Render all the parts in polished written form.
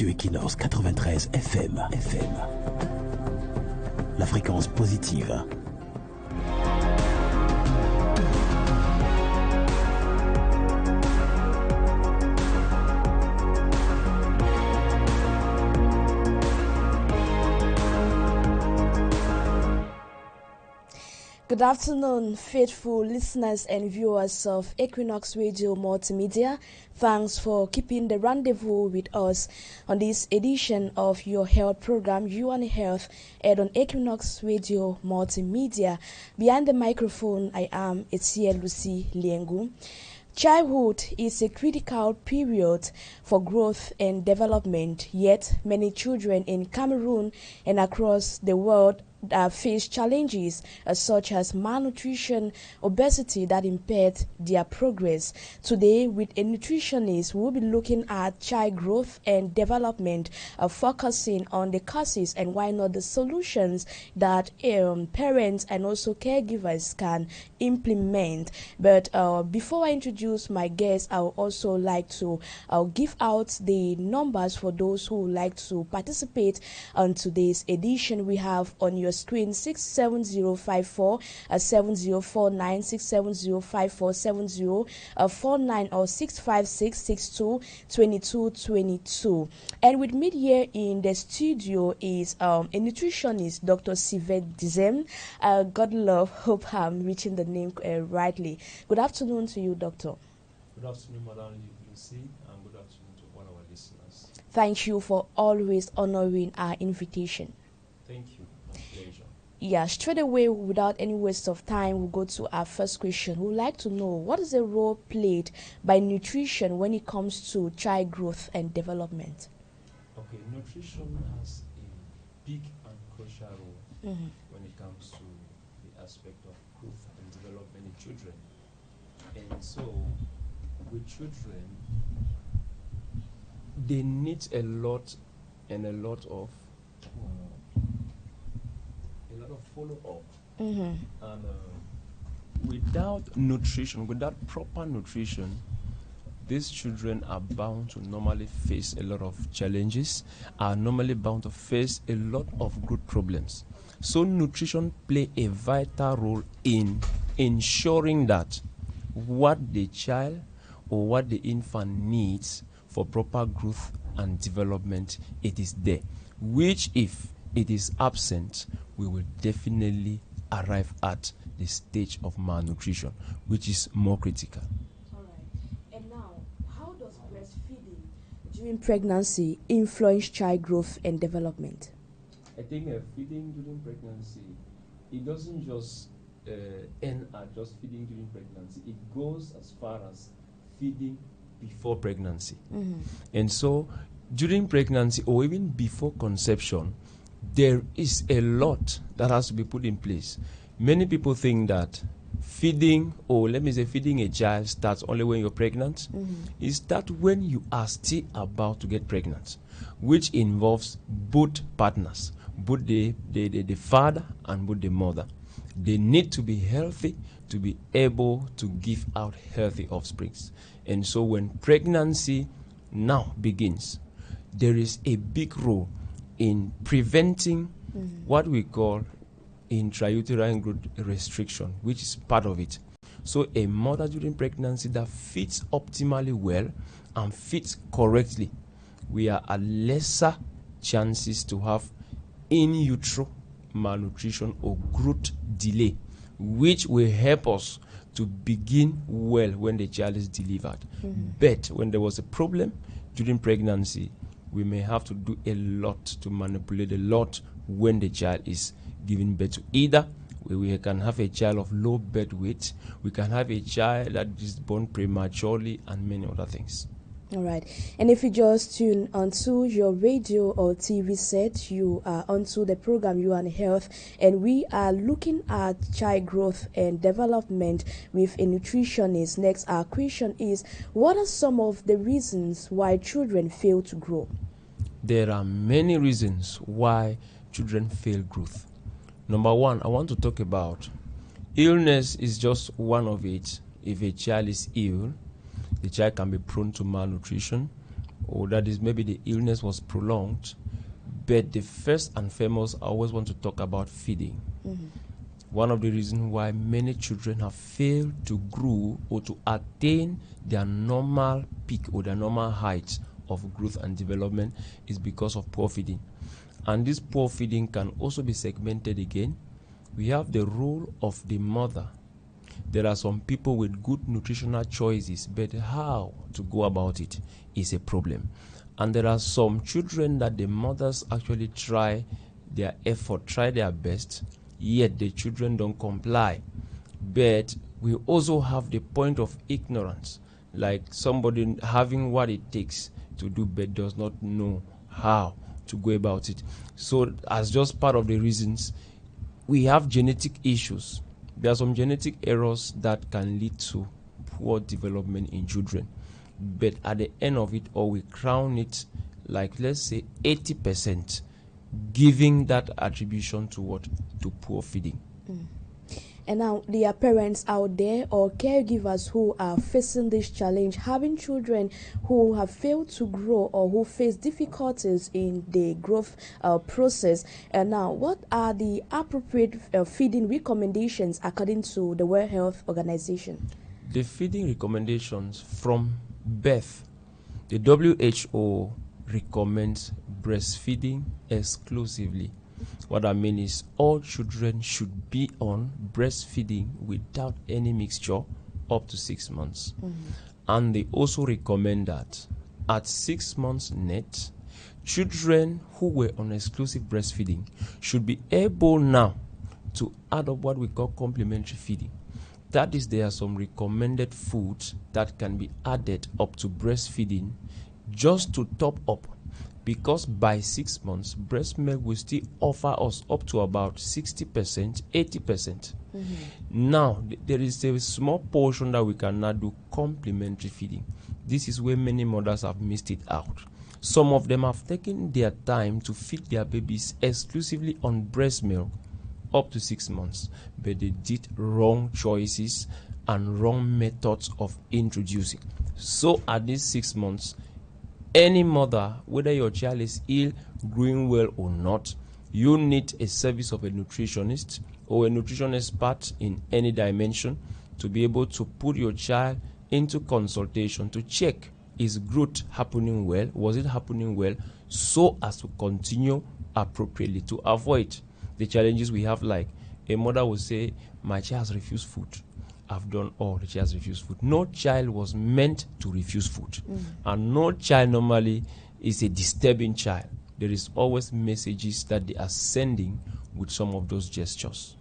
Radio Equinoxe 93 FM. La fréquence positive. Good afternoon, faithful listeners and viewers of Equinoxe Radio Multimedia. Thanks for keeping the rendezvous with us on this edition of your health program, You and Health, aired on Equinoxe Radio Multimedia. Behind the microphone, I am Etia Lucy Liengu. Childhood is a critical period for growth and development, yet many children in Cameroon and across the world face challenges such as malnutrition, obesity that impaired their progress. Today, with a nutritionist, we'll be looking at child growth and development, focusing on the causes and why not the solutions that parents and also caregivers can implement. But before I introduce my guest, I would also like to give out the numbers for those who would like to participate on today's edition. We have on your screen 67054 7049 67054 7049 or 656622222. And with me here in the studio is a nutritionist, Dr. Syvedzem Godlove. Hope I'm reaching the name rightly. Good afternoon to you, Doctor. Good afternoon, Madam Lucy, and good afternoon to all our listeners. Thank you for always honoring our invitation. Thank you. My pleasure. Yeah, straight away, without any waste of time, we'll go to our first question. We'd like to know, what is the role played by nutrition when it comes to child growth and development? Okay, nutrition has a big and crucial role when it comes to the aspect of growth and development in children. And so, with children, they need a lot of follow-up. And without nutrition, without proper nutrition, these children are bound to normally face a lot of challenges, are normally bound to face a lot of good problems. So nutrition play a vital role in ensuring that what the child or what the infant needs for proper growth and development, it is there. Which, if it is absent, we will definitely arrive at the stage of malnutrition, which is more critical. All right. And now, how does breastfeeding during pregnancy influence child growth and development? I think feeding during pregnancy, it doesn't just end at just feeding during pregnancy. It goes as far as feeding before pregnancy. And so, during pregnancy or even before conception, there is a lot that has to be put in place. Many people think that feeding, or let me say feeding a child, starts only when you're pregnant. It starts when you are still about to get pregnant, which involves both partners, both the father and both the mother. They need to be healthy to be able to give out healthy offsprings. And so when pregnancy now begins, there is a big role in preventing what we call intrauterine growth restriction, which is part of it. So a mother during pregnancy that feeds optimally well and feeds correctly, we are at lesser chances to have in utero malnutrition or growth delay, which will help us to begin well when the child is delivered. But when there was a problem during pregnancy, we may have to do a lot to manipulate a lot when the child is giving birth to. Either we can have a child of low birth weight, we can have a child that is born prematurely, and many other things. All right. And if you just tune onto your radio or TV set, you are onto the program You and Health, and we are looking at child growth and development with a nutritionist. Next, our question is, what are some of the reasons why children fail to grow? There are many reasons why children fail growth. Number one, I want to talk about illness is just one of it. If a child is ill, the child can be prone to malnutrition. or that is maybe the illness was prolonged. But the first and foremost, I always want to talk about feeding. One of the reasons why many children have failed to grow or to attain their normal peak or their normal height of growth and development is because of poor feeding. And this poor feeding can also be segmented again. We have the role of the mother. There are some people with good nutritional choices, but how to go about it is a problem. And there are some children that the mothers actually try their effort, try their best, yet the children don't comply. But we also have the point of ignorance, like somebody having what it takes to do but does not know how to go about it. So as just part of the reasons, we have genetic issues. There are some genetic errors that can lead to poor development in children. But at the end of it all, we crown it like, let's say, 80%, giving that attribution to what? To poor feeding. And now there are parents out there or caregivers who are facing this challenge, having children who have failed to grow or who face difficulties in the growth process. And now, what are the appropriate feeding recommendations according to the World Health Organization? The feeding recommendations from birth, the WHO recommends breastfeeding exclusively. What I mean is all children should be on breastfeeding without any mixture up to 6 months. And they also recommend that at 6 months net, children who were on exclusive breastfeeding should be able now to add up what we call complementary feeding. That is, there are some recommended foods that can be added up to breastfeeding just to top up, because by 6 months, breast milk will still offer us up to about 60%, 80%. Now, there is a small portion that we can now do complementary feeding. This is where many mothers have missed it out. Some of them have taken their time to feed their babies exclusively on breast milk up to 6 months, but they did wrong choices and wrong methods of introducing. So at these 6 months, any mother, whether your child is ill, growing well or not, you need a service of a nutritionist or a nutrition expert in any dimension to be able to put your child into consultation to check, is growth happening well, was it happening well, so as to continue appropriately to avoid the challenges we have. Like a mother will say, my child has refused food. I've done all, the child has refused food. No child was meant to refuse food. And no child normally is a disturbing child. There is always messages that they are sending with some of those gestures.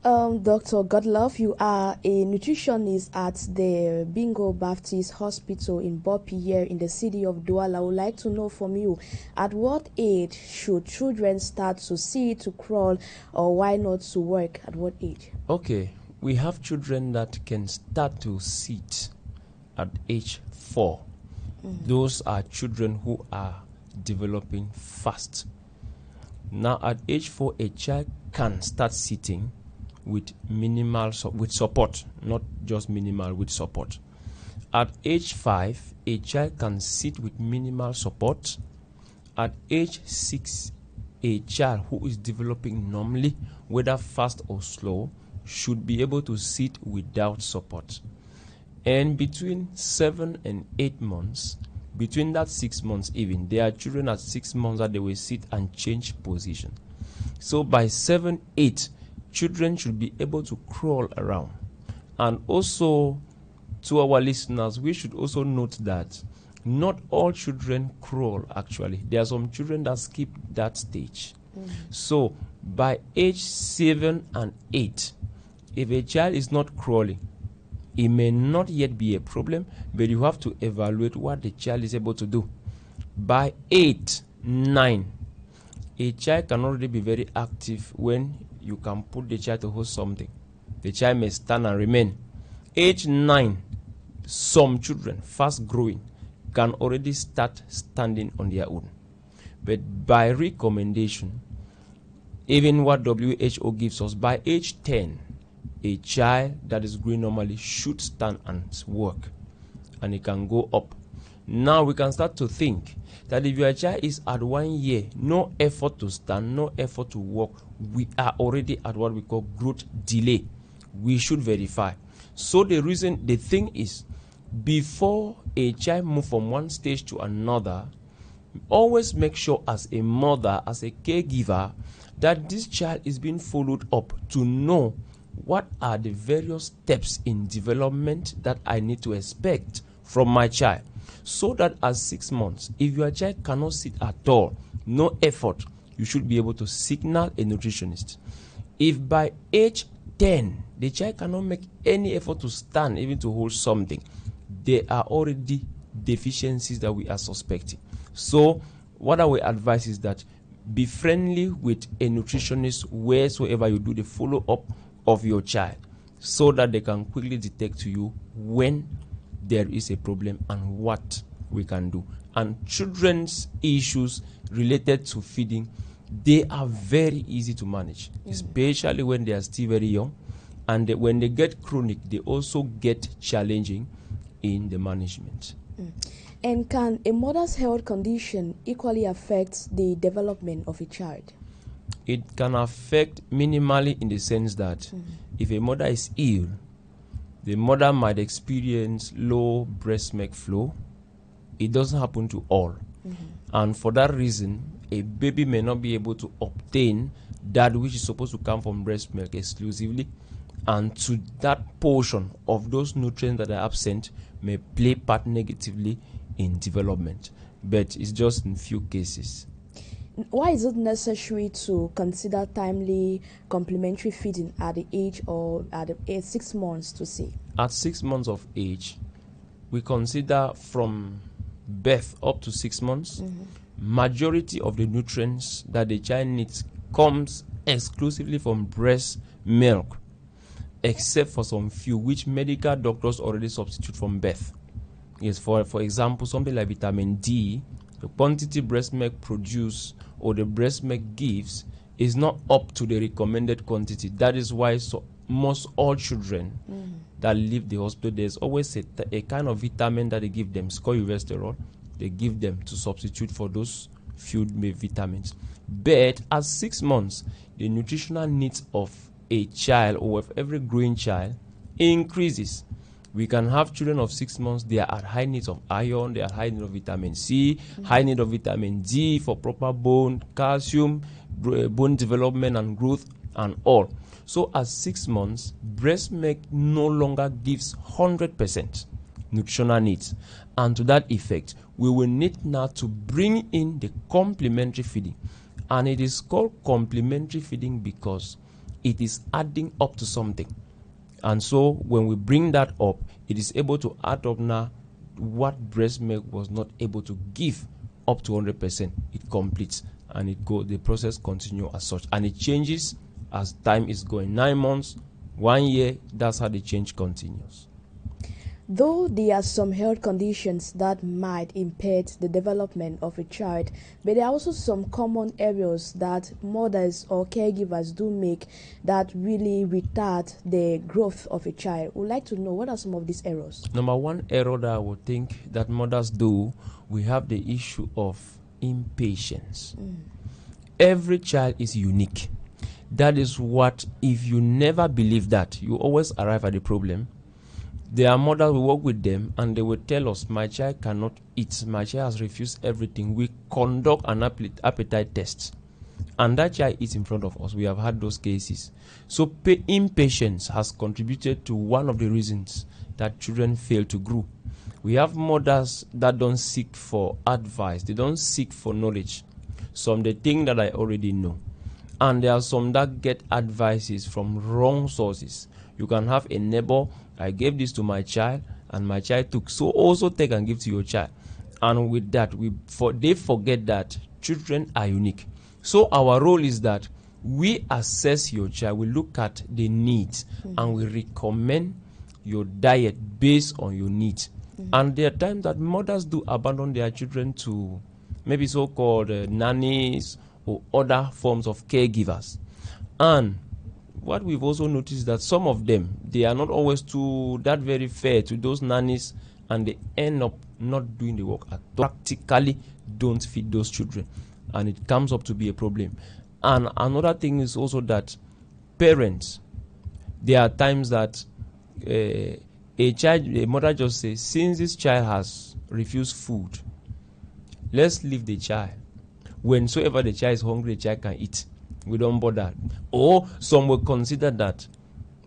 Dr. Godlove, you are a nutritionist at the Bingo Baptist Hospital in Bopi here in the city of Douala. I would like to know from you, at what age should children start to see, to crawl, or why not to walk? At what age? Okay, we have children that can start to sit at age 4. Those are children who are developing fast. Now at age 4, a child can start sitting with minimal with support, not just minimal, with support. At age 5, a child can sit with minimal support. At age 6, a child who is developing normally, whether fast or slow, should be able to sit without support. And between 7 and 8 months, between that 6 months even, there are children at 6 months that they will sit and change position. So by 7, 8, children should be able to crawl around. And also, to our listeners, we should also note that not all children crawl actually. There are some children that skip that stage. So by age 7 and 8, if a child is not crawling, it may not yet be a problem, but you have to evaluate what the child is able to do. By 8, 9, a child can already be very active when you can put the child to hold something. The child may stand and remain. Age 9, some children, fast growing, can already start standing on their own. But by recommendation, even what WHO gives us, by age 10, a child that is growing normally should stand and walk, and it can go up. Now we can start to think that if your child is at 1 year, no effort to stand, no effort to walk, we are already at what we call growth delay. We should verify. So the thing is, before a child moves from one stage to another, always make sure as a mother, as a caregiver, that this child is being followed up to know what are the various steps in development that I need to expect from my child. So that at 6 months, if your child cannot sit at all, no effort, you should be able to signal a nutritionist. If by age 10, the child cannot make any effort to stand, even to hold something, there are already deficiencies that we are suspecting. So what I will advise is that be friendly with a nutritionist wheresoever you do the follow-up of your child, so that they can quickly detect to you when there is a problem and what we can do. And children's issues related to feeding, they are very easy to manage, especially when they are still very young. And when they get chronic, they also get challenging in the management. And can a mother's health condition equally affect the development of a child? It can affect minimally, in the sense that if a mother is ill, the mother might experience low breast milk flow. It doesn't happen to all. And for that reason, a baby may not be able to obtain that which is supposed to come from breast milk exclusively, and to that portion of those nutrients that are absent may play part negatively in development. But it's just in few cases. Why is it necessary to consider timely complementary feeding at the age or at the age 6 months to say? At 6 months of age, we consider from birth up to 6 months, majority of the nutrients that the child needs comes exclusively from breast milk, except for some few which medical doctors already substitute from birth. Yes, for example, something like vitamin D, the quantity breast milk produce or the breast milk gives is not up to the recommended quantity. That is why most all children that leave the hospital, there's always a kind of vitamin that they give them, cholesterol, they give them to substitute for those few vitamins. But at 6 months, the nutritional needs of a child or of every growing child increases. We can have children of 6 months, they are at high needs of iron, they are high need of vitamin C, high need of vitamin D for proper bone, calcium, bone development and growth and all. So at 6 months, breast milk no longer gives 100% nutritional needs. And to that effect, we will need now to bring in the complementary feeding. And it is called complementary feeding because it is adding up to something. And so when we bring that up, it is able to add up now what breast milk was not able to give up to 100%. It completes and the process continues as such. And it changes as time is going. 9 months, 1 year, that's how the change continues. Though there are some health conditions that might impair the development of a child, but there are also some common errors that mothers or caregivers do make that really retard the growth of a child. We'd like to know, what are some of these errors? Number one error that I would think that mothers do, we have the issue of impatience. Every child is unique. That is what, if you never believe that, you always arrive at the problem. There are mothers, we work with them, and they will tell us, my child cannot eat, my child has refused everything. We conduct an appetite test, and that child eats in front of us. We have had those cases. So impatience has contributed to one of the reasons that children fail to grow. We have mothers that don't seek for advice, they don't seek for knowledge. Some they think that I already know. And there are some that get advices from wrong sources. You can have a neighbor, I gave this to my child, and my child took. So also take and give to your child. And with that, they forget that children are unique. So our role is that we assess your child, we look at the needs, and we recommend your diet based on your needs. And there are times that mothers do abandon their children to maybe so-called nannies or other forms of caregivers. And what we've also noticed that some of them, they are not always that very fair to those nannies and they end up not doing the work at all. Practically don't feed those children, and it comes up to be a problem. And another thing is also that parents, there are times that a mother just says, since this child has refused food, let's leave the child. Whensoever the child is hungry, the child can eat. We don't bother. Or some will consider that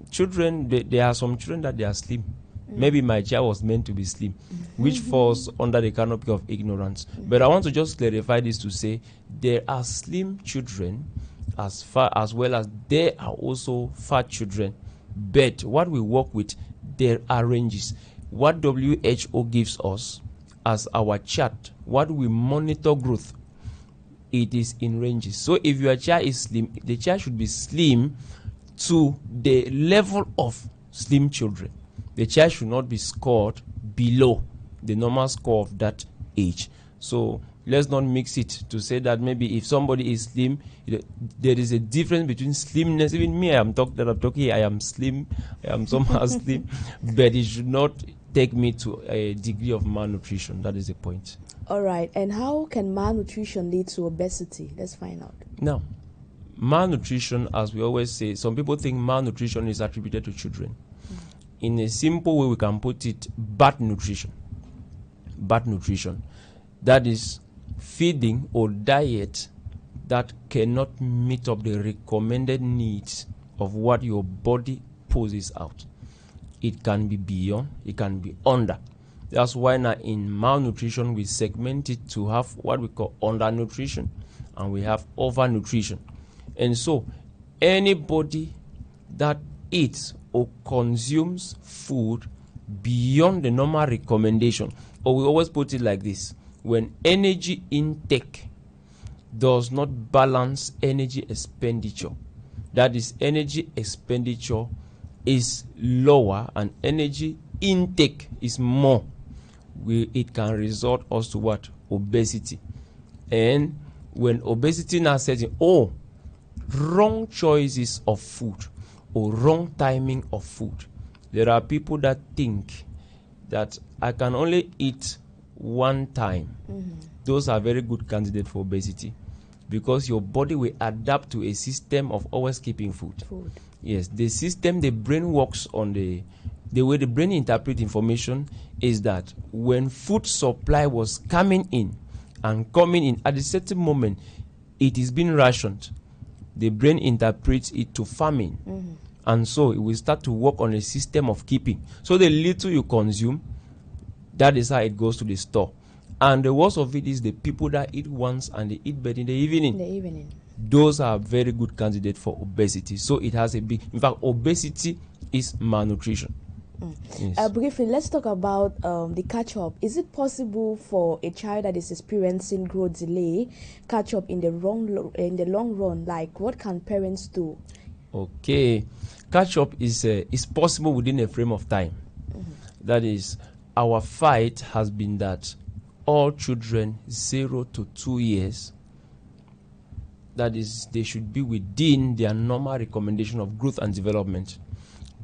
children, there are some children that they are slim. Maybe my child was meant to be slim, which falls under the canopy of ignorance. But I want to just clarify this to say there are slim children as well as there are also fat children. But what we work with, there are ranges. What WHO gives us as our chart, what we monitor growth, it is in ranges. So if your child is slim, the child should be slim to the level of slim children. The child should not be scored below the normal score of that age. So let's not mix it to say that maybe if somebody is slim, there is a difference between slimness. Even me, I am slim, I am somehow slim, but it should not take me to a degree of malnutrition. That is the point. All right. And how can malnutrition lead to obesity? Let's find out. Now, malnutrition, as we always say, some people think malnutrition is attributed to children. In a simple way, we can put it bad nutrition. Bad nutrition. That is feeding or diet that cannot meet up the recommended needs of what your body poses out. It can be beyond, it can be under. That's why now in malnutrition we segment it to have what we call undernutrition and we have overnutrition. And so anybody that eats or consumes food beyond the normal recommendation, or we always put it like this, when energy intake does not balance energy expenditure, that is, energy expenditure is lower and energy intake is more, it can result us to what? Obesity. And when obesity now sets in, wrong choices of food or wrong timing of food. There are people that think that I can only eat one time. Those are very good candidates for obesity because your body will adapt to a system of always keeping food. Yes, the system the brain works on, the way the brain interprets information is that when food supply was coming in and coming in at a certain moment, it is being rationed. The brain interprets it to famine. And so it will start to work on a system of keeping. So the little you consume, that is how it goes to the store. And the worst of it is the people that eat once and they eat better in the evening. Those are very good candidates for obesity. So it has a big, in fact, obesity is malnutrition. Yes. Briefly, let's talk about the catch-up. Is it possible for a child that is experiencing growth delay catch up in the long run? Like, what can parents do? Okay, catch-up is possible within a frame of time. That is, our fight has been that all children 0 to 2 years, that is, they should be within their normal recommendation of growth and development,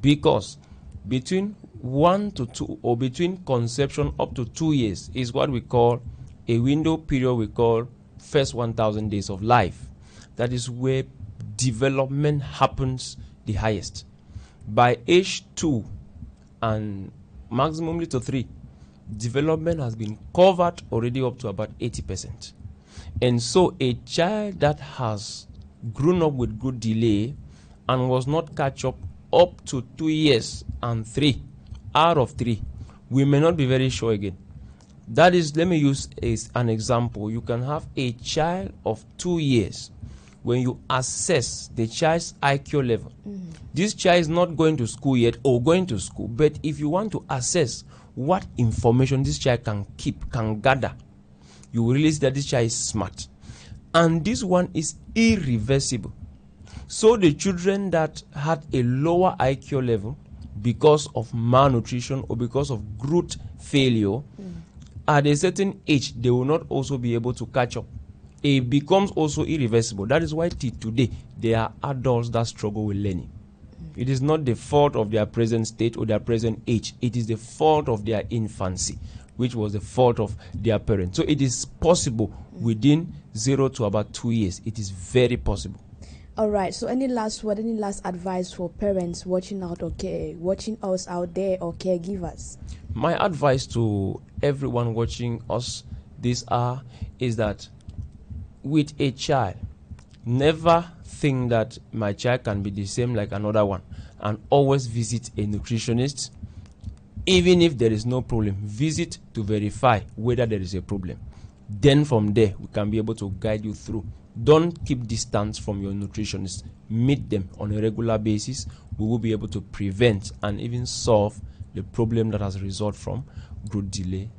because between 1 to 2 or between conception up to 2 years is what we call a window period we call first 1,000 days of life. That is where development happens the highest. By age 2 and maximally to 3, development has been covered already up to about 80%. And so a child that has grown up with good delay and was not catch up to 2 years and 3 out of 3, we may not be very sure again. That is, let me use an example. You can have a child of 2 years. When you assess the child's IQ level, this child is not going to school yet or going to school, but if you want to assess what information this child can gather, you will realize that this child is smart. And this one is irreversible. So the children that had a lower IQ level because of malnutrition or because of growth failure, at a certain age, they will not also be able to catch up. It becomes also irreversible. That is why today there are adults that struggle with learning. It is not the fault of their present state or their present age. It is the fault of their infancy, which was the fault of their parents. So it is possible within 0 to about 2 years. It is very possible. All right. So any last word, any last advice for parents watching us out there, or caregivers? My advice to everyone watching us this hour is that with a child, never think that my child can be the same like another one, and always visit a nutritionist. Even if there is no problem, visit to verify whether there is a problem. Then from there, we can be able to guide you through. Don't keep distance from your nutritionist. Meet them on a regular basis. We will be able to prevent and even solve the problem that has resulted from growth delay.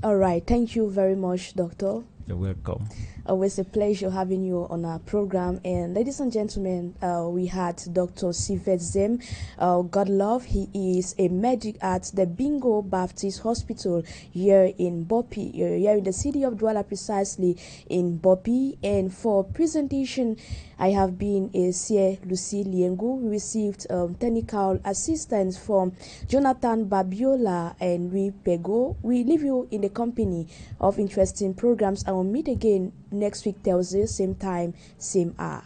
All right. Thank you very much, Doctor. You're welcome. Always a pleasure having you on our program. And ladies and gentlemen, we had Dr. Syvedzem Godlove. He is a medic at the Bingo Baptist Hospital here in Bopi, here in the city of Douala, precisely in Bopi. And for presentation, I have been a Sir Lucy Liengu. We received technical assistance from Jonathan Babiola and Louis Pego. We leave you in the company of interesting programs, and we'll meet again next week, Thursday, same time, same hour.